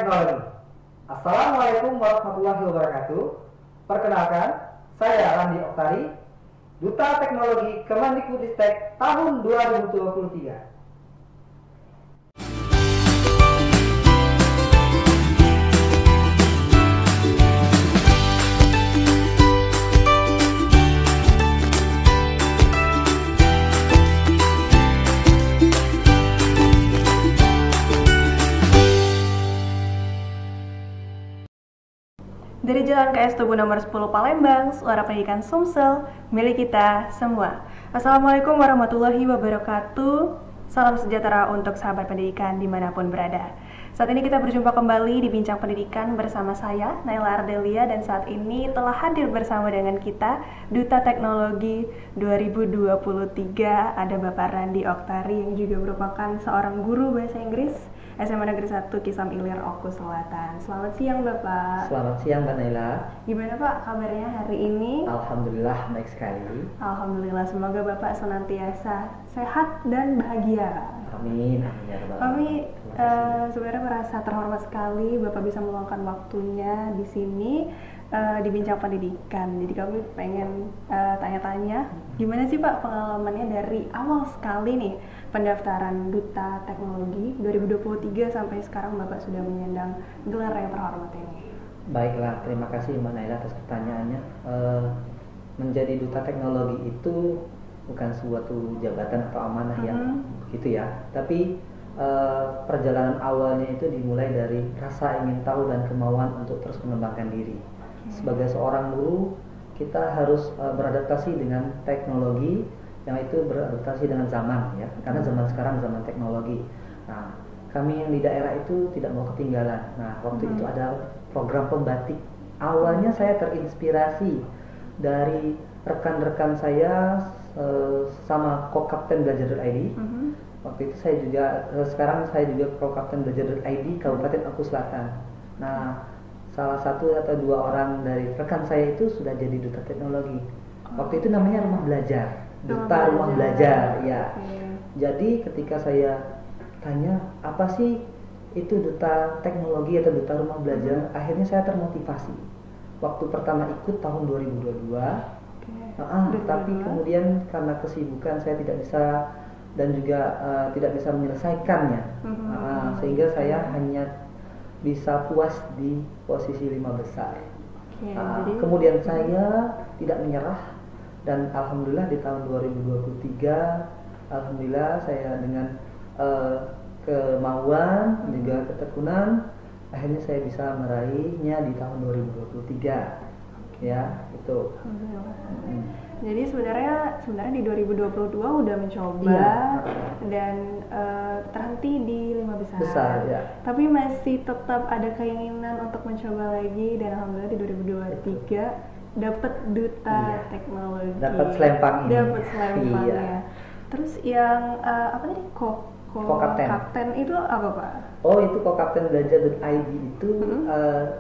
Teknologi. Assalamualaikum warahmatullahi wabarakatuh. Perkenalkan, saya Randi Oktari, Duta Teknologi Kemendikbudristek tahun 2023. Dari Jalan KS Tugu nomor 10 Palembang, Suara Pendidikan Sumsel, milik kita semua. Assalamualaikum warahmatullahi wabarakatuh. Salam sejahtera untuk sahabat pendidikan dimanapun berada. Saat ini kita berjumpa kembali di Bincang Pendidikan bersama saya, Naila Ardelia, dan saat ini telah hadir bersama dengan kita Duta Teknologi 2023, ada Bapak Randi Oktari yang juga merupakan seorang guru bahasa Inggris SMA Negeri 1 Kisam Ilir, Oku Selatan. Selamat siang Bapak. Selamat siang Mbak Naila. Gimana Pak kabarnya hari ini? Alhamdulillah baik sekali. Alhamdulillah, semoga Bapak senantiasa sehat dan bahagia. Amin, amin ya Rabbal Kami Alamin. sebenarnya merasa terhormat sekali Bapak bisa meluangkan waktunya di sini di Bincang Pendidikan. Jadi kami pengen tanya-tanya, gimana sih Pak pengalamannya dari awal sekali nih pendaftaran Duta Teknologi 2023 sampai sekarang Bapak sudah menyandang gelar yang terhormat ini. Baiklah, terima kasih Mbak Naila atas pertanyaannya. Menjadi Duta Teknologi itu bukan suatu jabatan atau amanah yang begitu ya, tapi perjalanan awalnya itu dimulai dari rasa ingin tahu dan kemauan untuk terus mengembangkan diri. Sebagai seorang guru, kita harus beradaptasi dengan teknologi, yang itu beradaptasi dengan zaman ya, karena zaman sekarang zaman teknologi. Nah, kami yang di daerah itu tidak mau ketinggalan. Nah, waktu itu ada program pembatik. Awalnya saya terinspirasi dari rekan-rekan saya sama Kokapten Belajar.id. Waktu itu saya juga sekarang saya juga Kokapten Belajar.id Kabupaten Oku Selatan. Nah, salah satu atau dua orang dari rekan saya itu sudah jadi Duta Teknologi. Waktu itu namanya Rumah Belajar. Duta Rumah Belajar ya. Jadi ketika saya tanya apa sih itu Duta Teknologi atau Duta Rumah Belajar, akhirnya saya termotivasi. Waktu pertama ikut tahun 2022, tapi kemudian karena kesibukan saya tidak bisa dan juga tidak bisa menyelesaikannya, sehingga saya hanya bisa puas di posisi 5 besar. Kemudian saya tidak menyerah. Dan alhamdulillah di tahun 2023, alhamdulillah saya dengan kemauan juga ketekunan, akhirnya saya bisa meraihnya di tahun 2023. Ya, itu. Jadi sebenarnya di 2022 udah mencoba dan terhenti di 5 besar. Ya. Tapi masih tetap ada keinginan untuk mencoba lagi, dan alhamdulillah di 2023 dapat Duta Teknologi. Dapat selempang ini. Dapat selempangnya. Terus yang apa tadi? Kokapten itu apa Pak? Oh, itu Kokapten Belajar.id itu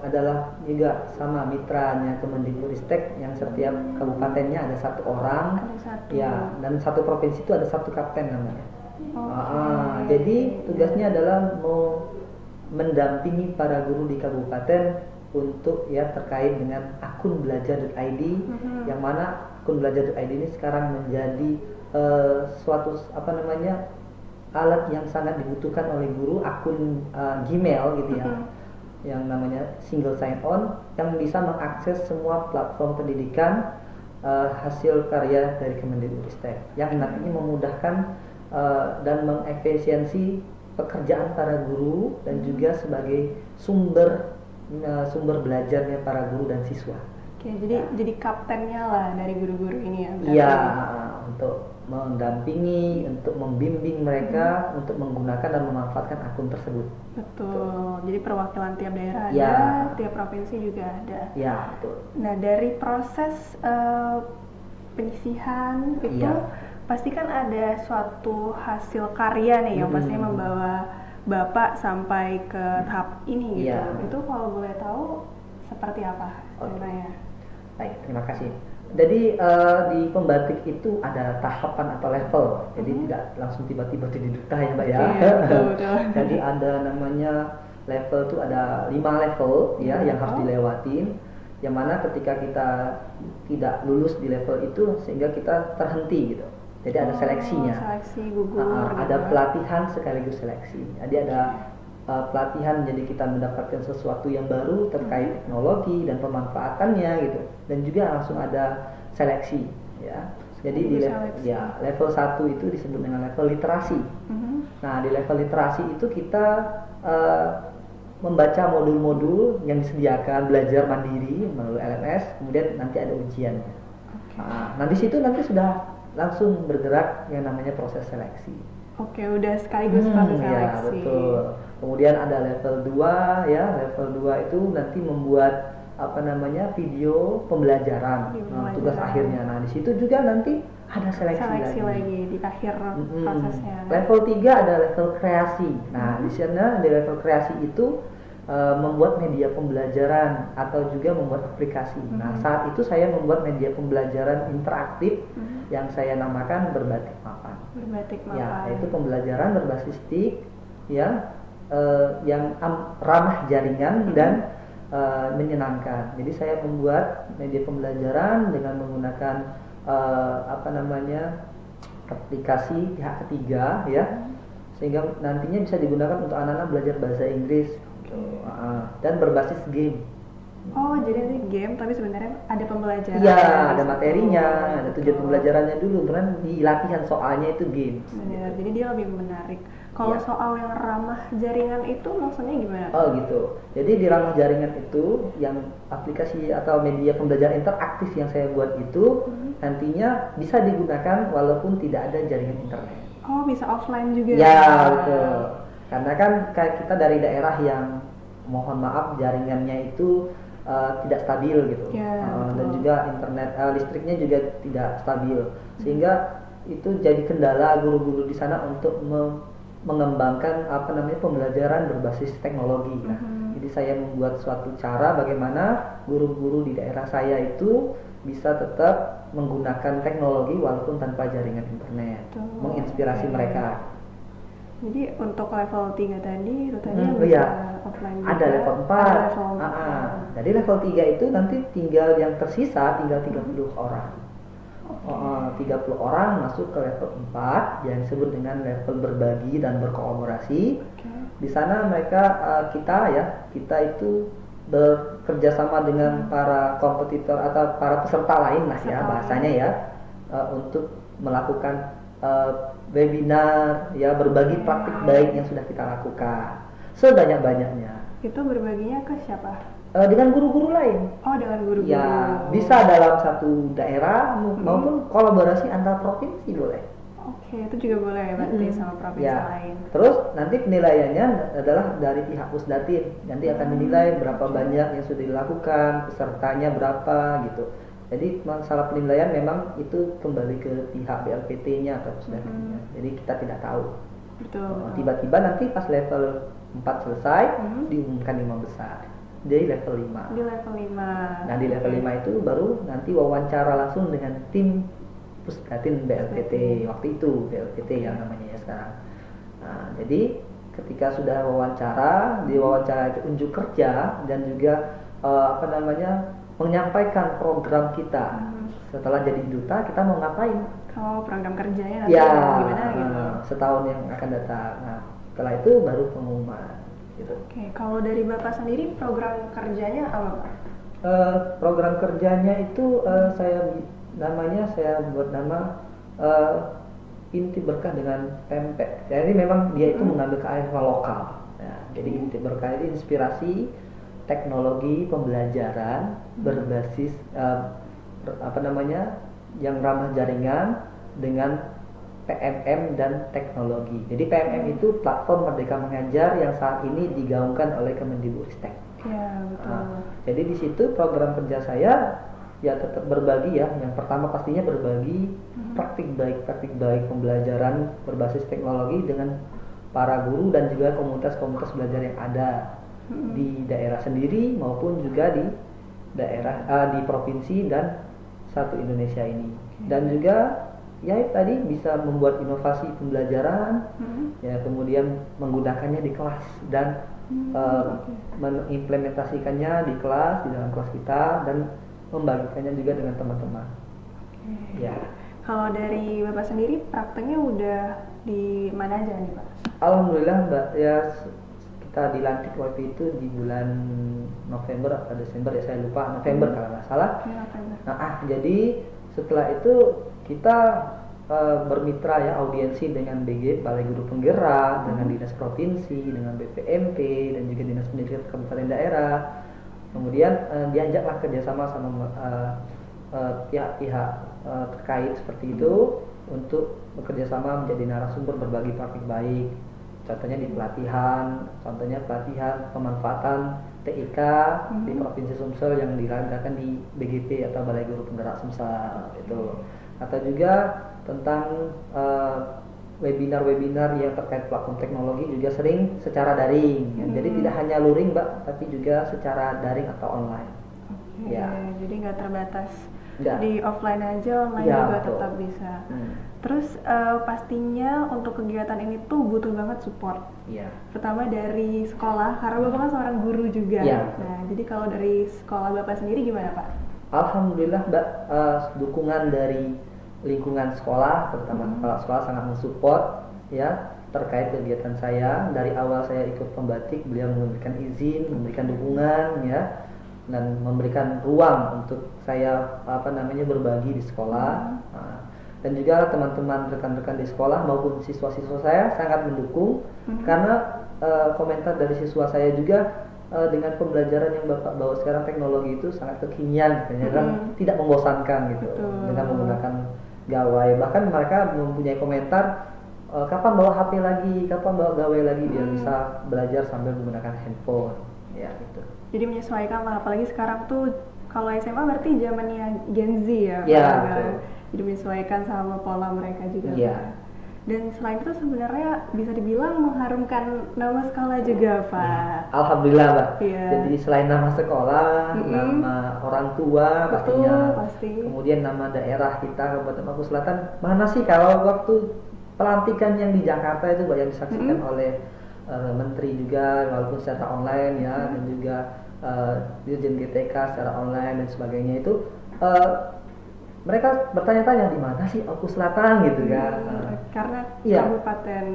adalah juga sama mitranya Kemendikbudristek, yang setiap kabupatennya ada satu orang. Ya, dan satu provinsi itu ada satu kapten namanya. Jadi tugasnya adalah mau mendampingi para guru di kabupaten untuk ya terkait dengan akun Belajar.id, yang mana akun Belajar.id ini sekarang menjadi suatu alat yang sangat dibutuhkan oleh guru, akun Gmail gitu ya, yang namanya single sign on, yang bisa mengakses semua platform pendidikan hasil karya dari Kemendikbudristek, yang nantinya memudahkan dan mengefisiensi pekerjaan para guru dan juga sebagai sumber belajarnya para guru dan siswa. Oke, jadi kaptennya lah dari guru-guru ini ya? Iya, untuk mendampingi, untuk membimbing mereka untuk menggunakan dan memanfaatkan akun tersebut. Betul. Jadi perwakilan tiap daerah ada, tiap provinsi juga ada. Ya, betul. Nah, dari proses penyisihan itu pasti kan ada suatu hasil karya nih yang pastinya membawa Bapak sampai ke tahap ini gitu. Itu kalau boleh tahu seperti apa ceritanya? Baik, terima kasih. Jadi di pembatik itu ada tahapan atau level, jadi tidak langsung tiba-tiba jadi duta ya Mbak ya. Betul. Jadi ada namanya level tuh ada 5 level ya yang harus dilewatin, yang mana ketika kita tidak lulus di level itu sehingga kita terhenti gitu. Jadi ada seleksinya. Seleksi gugur. Ada pelatihan sekaligus seleksi. Jadi ada pelatihan, jadi kita mendapatkan sesuatu yang baru terkait teknologi dan pemanfaatannya gitu. Dan juga langsung ada seleksi ya. Jadi di level 1 itu disebut dengan level literasi. Nah, di level literasi itu kita membaca modul-modul yang disediakan, belajar mandiri melalui LMS, kemudian nanti ada ujiannya. Nah, di situ nanti sudah langsung bergerak yang namanya proses seleksi. Oke, udah sekaligus proses seleksi. Ya, betul. Kemudian ada level 2 ya, level 2 itu nanti membuat video pembelajaran. Tugas akhirnya. Nah, di situ juga nanti ada seleksi lagi di akhir prosesnya. Level 3 ada level kreasi. Nah, di sana di level kreasi itu membuat media pembelajaran atau juga membuat aplikasi. Nah, saat itu saya membuat media pembelajaran interaktif yang saya namakan berbatik mapan. Ya, itu pembelajaran berbasis TIK ya, yang ramah jaringan dan menyenangkan. Jadi saya membuat media pembelajaran dengan menggunakan aplikasi pihak ketiga ya, sehingga nantinya bisa digunakan untuk anak-anak belajar bahasa Inggris dan berbasis game. Oh, jadi ini game tapi sebenarnya ada pembelajaran. Iya, ada materinya, ada tujuan pembelajarannya dulu, karena di latihan soalnya itu game. Benar, jadi dia lebih menarik. Kalau soal yang ramah jaringan itu maksudnya gimana? Oh gitu. Jadi di ramah jaringan itu yang aplikasi atau media pembelajaran interaktif yang saya buat itu nantinya bisa digunakan walaupun tidak ada jaringan internet. Oh, bisa offline juga. Ya, betul. Karena kan kayak kita dari daerah yang mohon maaf jaringannya itu tidak stabil gitu. Dan juga internet listriknya juga tidak stabil. Sehingga itu jadi kendala guru-guru di sana untuk mengembangkan pembelajaran berbasis teknologi. Nah, jadi saya membuat suatu cara bagaimana guru-guru di daerah saya itu bisa tetap menggunakan teknologi walaupun tanpa jaringan internet, menginspirasi mereka. Jadi untuk level 3 tadi rutenya bisa offline juga. Ada level 4. Jadi level 3 itu nanti tinggal yang tersisa tinggal 30 orang. 30 orang masuk ke level 4 yang disebut dengan level berbagi dan berkolaborasi. Di sana mereka kita itu bekerja sama dengan para kompetitor atau para peserta lain lah ya bahasanya ya, untuk melakukan webinar ya, berbagi praktik baik yang sudah kita lakukan sebanyak-banyaknya. Itu berbaginya ke siapa? Dengan guru-guru lain. Oh, dengan guru-guru. Ya, bisa dalam satu daerah maupun kolaborasi antar provinsi boleh. Oke, itu juga boleh ya berarti sama provinsi lain. Terus nanti penilaiannya adalah dari pihak Pusdatin. Nanti akan menilai berapa banyak yang sudah dilakukan, pesertanya berapa gitu. Jadi masalah penilaian memang itu kembali ke pihak BLPT-nya atau Pusdatinnya. Jadi kita tidak tahu. Betul. Tiba-tiba nanti pas level 4 selesai diumumkan 5 besar. Di level 5. Di level 5. Nah, di level 5 itu baru nanti wawancara langsung dengan tim Pusdatin BLPT waktu itu, BLPT yang namanya ya sekarang. Nah, jadi ketika sudah wawancara, di wawancara itu unjuk kerja dan juga menyampaikan program kita. Setelah jadi duta kita mau ngapain? Oh, program kerjanya nanti gimana gitu. Setahun yang akan datang. Nah, setelah itu baru pengumuman gitu. Oke, kalau dari Bapak sendiri program kerjanya apa, Pak? Program kerjanya itu saya buat nama Inti Berkah dengan Pempek. Jadi memang dia itu mengambil kearifan lokal. Nah, jadi Inti Berkah itu inspirasi teknologi pembelajaran berbasis yang ramah jaringan dengan PMM dan teknologi. Jadi PMM itu platform Merdeka Mengajar yang saat ini digaungkan oleh Kemendikbudristek. Ya, betul. Jadi di situ program kerja saya ya tetap berbagi ya. Yang pertama pastinya berbagi praktik baik pembelajaran berbasis teknologi dengan para guru dan juga komunitas-komunitas belajar yang ada di daerah sendiri maupun juga di daerah di provinsi dan satu Indonesia ini. Dan juga ya tadi bisa membuat inovasi pembelajaran, ya kemudian menggunakannya di kelas dan mengimplementasikannya di kelas, di dalam kelas kita, dan membagikannya juga dengan teman-teman. Ya. Kalau dari Bapak sendiri prakteknya udah di mana aja nih Pak? Alhamdulillah Mbak, ya kita dilantik waktu itu di bulan November atau Desember, ya saya lupa, November kalau nggak salah. Nah, jadi setelah itu kita bermitra ya, audiensi dengan BG, Balai Guru Penggerak, dengan Dinas Provinsi, dengan BPMP, dan juga Dinas Pendidikan Kabupaten Daerah. Kemudian diajaklah kerjasama sama pihak-pihak terkait seperti itu untuk bekerjasama menjadi narasumber berbagi praktik baik. Contohnya di pelatihan, pemanfaatan TIK di Provinsi Sumsel yang dilaksanakan di BGP atau Balai Guru Penggerak Sumsel itu. Atau juga tentang webinar-webinar yang terkait platform teknologi juga sering secara daring. Jadi tidak hanya luring Mbak, tapi juga secara daring atau online. Ya. Jadi nggak terbatas di offline aja, online juga tetap bisa. Terus pastinya untuk kegiatan ini tuh butuh banget support. Pertama dari sekolah, karena Bapak kan seorang guru juga. Nah, jadi kalau dari sekolah Bapak sendiri gimana Pak? Alhamdulillah Mbak, dukungan dari lingkungan sekolah, terutama kepala sekolah sangat mensupport ya terkait kegiatan saya. Dari awal saya ikut pembatik, beliau memberikan izin, memberikan dukungan ya, dan memberikan ruang untuk saya berbagi di sekolah. Dan juga teman-teman rekan-rekan di sekolah maupun siswa-siswa saya sangat mendukung karena komentar dari siswa saya juga dengan pembelajaran yang Bapak bawa sekarang, teknologi itu sangat kekinian, kan tidak membosankan gitu. Dengan menggunakan gawai, bahkan mereka mempunyai komentar kapan bawa HP lagi, kapan bawa gawai lagi, biar bisa belajar sambil menggunakan handphone ya gitu. Jadi menyesuaikan lah, apalagi sekarang tuh kalau SMA berarti zamannya Gen Z ya. Jadi menyesuaikan sama pola mereka juga. Dan selain itu sebenarnya bisa dibilang mengharumkan nama sekolah juga Pak. Alhamdulillah Mbak. Jadi selain nama sekolah, nama orang tua pastinya, kemudian nama daerah kita Kabupaten Maluku Selatan. Mana sih kalau waktu pelantikan yang di Jakarta itu banyak disaksikan oleh menteri juga, walaupun secara online ya, dan juga Dirjen GTK secara online dan sebagainya itu mereka bertanya-tanya di mana sih Maluku Selatan gitu kan. Karena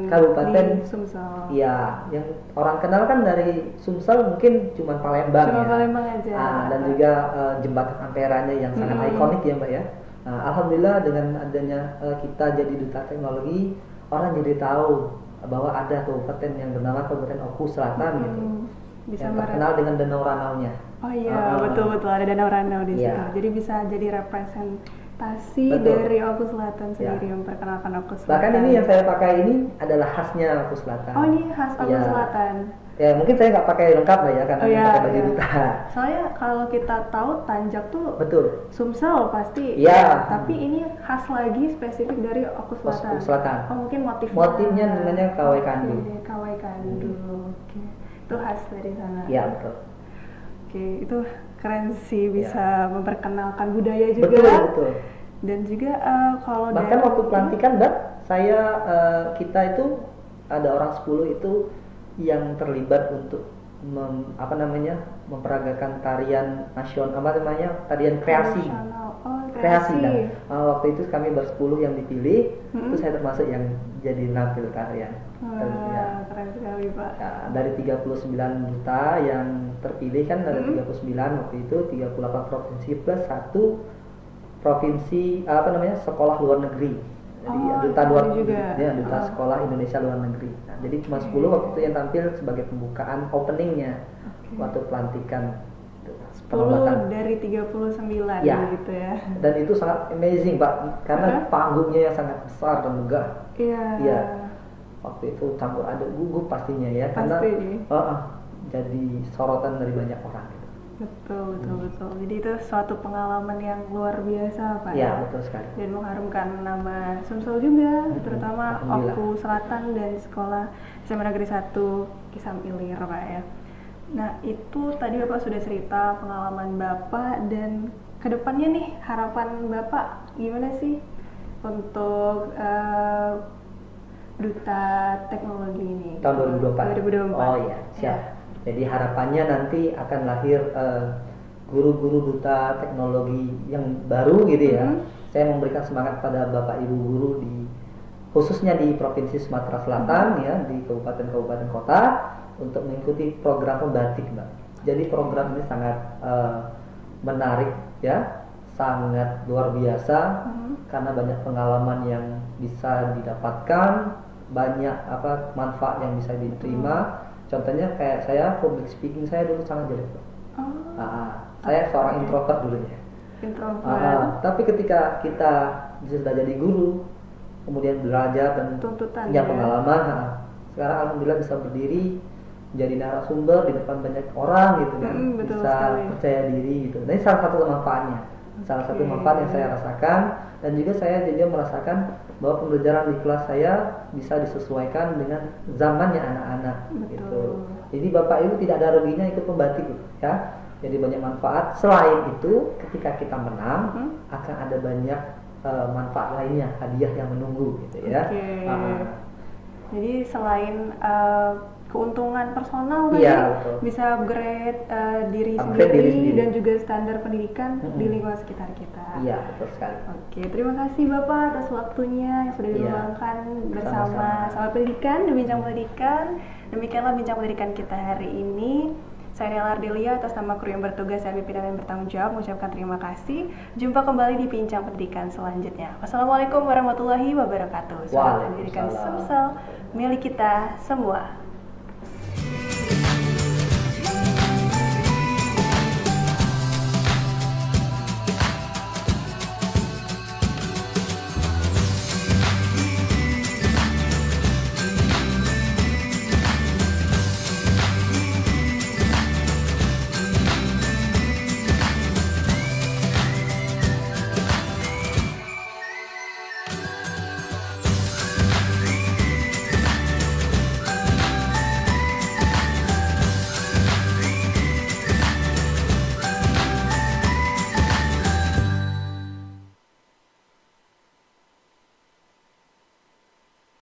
kabupaten di Sumsel. Iya, yang orang kenal kan dari Sumsel mungkin cuma Palembang ya. Palembang aja. Dan juga jembatan Amperanya yang sangat ikonik ya Mbak ya. Alhamdulillah dengan adanya kita jadi duta teknologi, orang jadi tahu bahwa ada kabupaten yang bernama Kabupaten Maluku Selatan gitu. Bisa yang terkenal dengan Danau Ranaunya. Oh iya, betul ada Danau Ranau di situ. Jadi bisa jadi representasi dari Maluku Selatan sendiri, memperkenalkan Maluku Selatan. Bahkan ini yang saya pakai ini adalah khasnya Maluku Selatan. Oh, ini khas Maluku Selatan. Ya mungkin saya nggak pakai lengkap lah ya, karena pakai baju duta. Soalnya kalau kita tahu Tanjak tuh Sumsel pasti. Tapi ini khas lagi spesifik dari Maluku Selatan. Oh, mungkin motifnya namanya Kawai Kandu. Kawai Kandu. Itu khas dari sana. Iya betul. Itu keren sih, bisa memperkenalkan budaya juga. Betul. Dan juga kalau bahkan waktu pelantikan kita itu ada orang 10 itu yang terlibat untuk memperagakan tarian nasional, tarian kreasi. Kreasi. Dan waktu itu kami ber-10 yang dipilih, itu saya termasuk yang jadi nampil tarian. Keren sekali Pak. Dari 39 duta yang terpilih kan, ada 39 waktu itu, 38 provinsi plus 1 provinsi sekolah luar negeri. Jadi duta sekolah Indonesia luar negeri. Nah, jadi cuma 10 waktu itu yang tampil sebagai pembukaan openingnya waktu pelantikan. 10 dari 39 gitu ya. Dan itu sangat amazing Pak, karena panggungnya yang sangat besar dan megah. Iya. Waktu itu campur aduk gugup pastinya ya, karena jadi sorotan dari banyak orang gitu. Betul. Jadi itu suatu pengalaman yang luar biasa Pak. Iya, betul sekali. Dan mengharumkan nama Sumsel juga, terutama Maluku Selatan dan sekolah SMA Negeri 1 Kisam Ilir Pak ya. Nah, itu tadi Bapak sudah cerita pengalaman Bapak, dan kedepannya nih harapan Bapak gimana sih untuk duta teknologi ini? Tahun 2024. 2024. Oh iya, siap. Jadi harapannya nanti akan lahir guru-guru duta teknologi yang baru gitu ya. Saya memberikan semangat pada Bapak Ibu guru khususnya di Provinsi Sumatera Selatan ya, di kabupaten-kabupaten kota untuk mengikuti program pembatik, Mbak. Jadi program ini sangat menarik ya, sangat luar biasa karena banyak pengalaman yang bisa didapatkan, banyak manfaat yang bisa diterima. Contohnya kayak saya public speaking saya dulu sangat jelek. Saya seorang introvert dulunya. Tapi ketika kita sudah jadi guru, kemudian belajar dan punya pengalaman, sekarang alhamdulillah bisa berdiri menjadi narasumber di depan banyak orang gitu kan, bisa percaya diri gitu. Nah, ini salah satu manfaatnya, salah satu manfaat yang saya rasakan, dan juga saya merasakan bahwa pembelajaran di kelas saya bisa disesuaikan dengan zamannya anak-anak gitu. Jadi Bapak Ibu tidak ada ruginya ikut pembatik ya. Jadi banyak manfaat. Selain itu, ketika kita menang, akan ada banyak manfaat lainnya, hadiah yang menunggu gitu ya. Jadi selain keuntungan personal bisa upgrade diri sendiri dan juga standar pendidikan di lingkungan sekitar kita. Iya, betul sekali. Oke, terima kasih Bapak atas waktunya yang sudah diluangkan bersama Sahabat Pendidikan di Bincang Pendidikan. Demikianlah Bincang Pendidikan kita hari ini. Saya Nela Ardelia atas nama kru yang bertugas dan pimpinan yang bertanggung jawab mengucapkan terima kasih. Jumpa kembali di Bincang Pendidikan selanjutnya. Wassalamualaikum warahmatullahi wabarakatuh. Sahabat Pendidikan Sumsel, milik kita semua.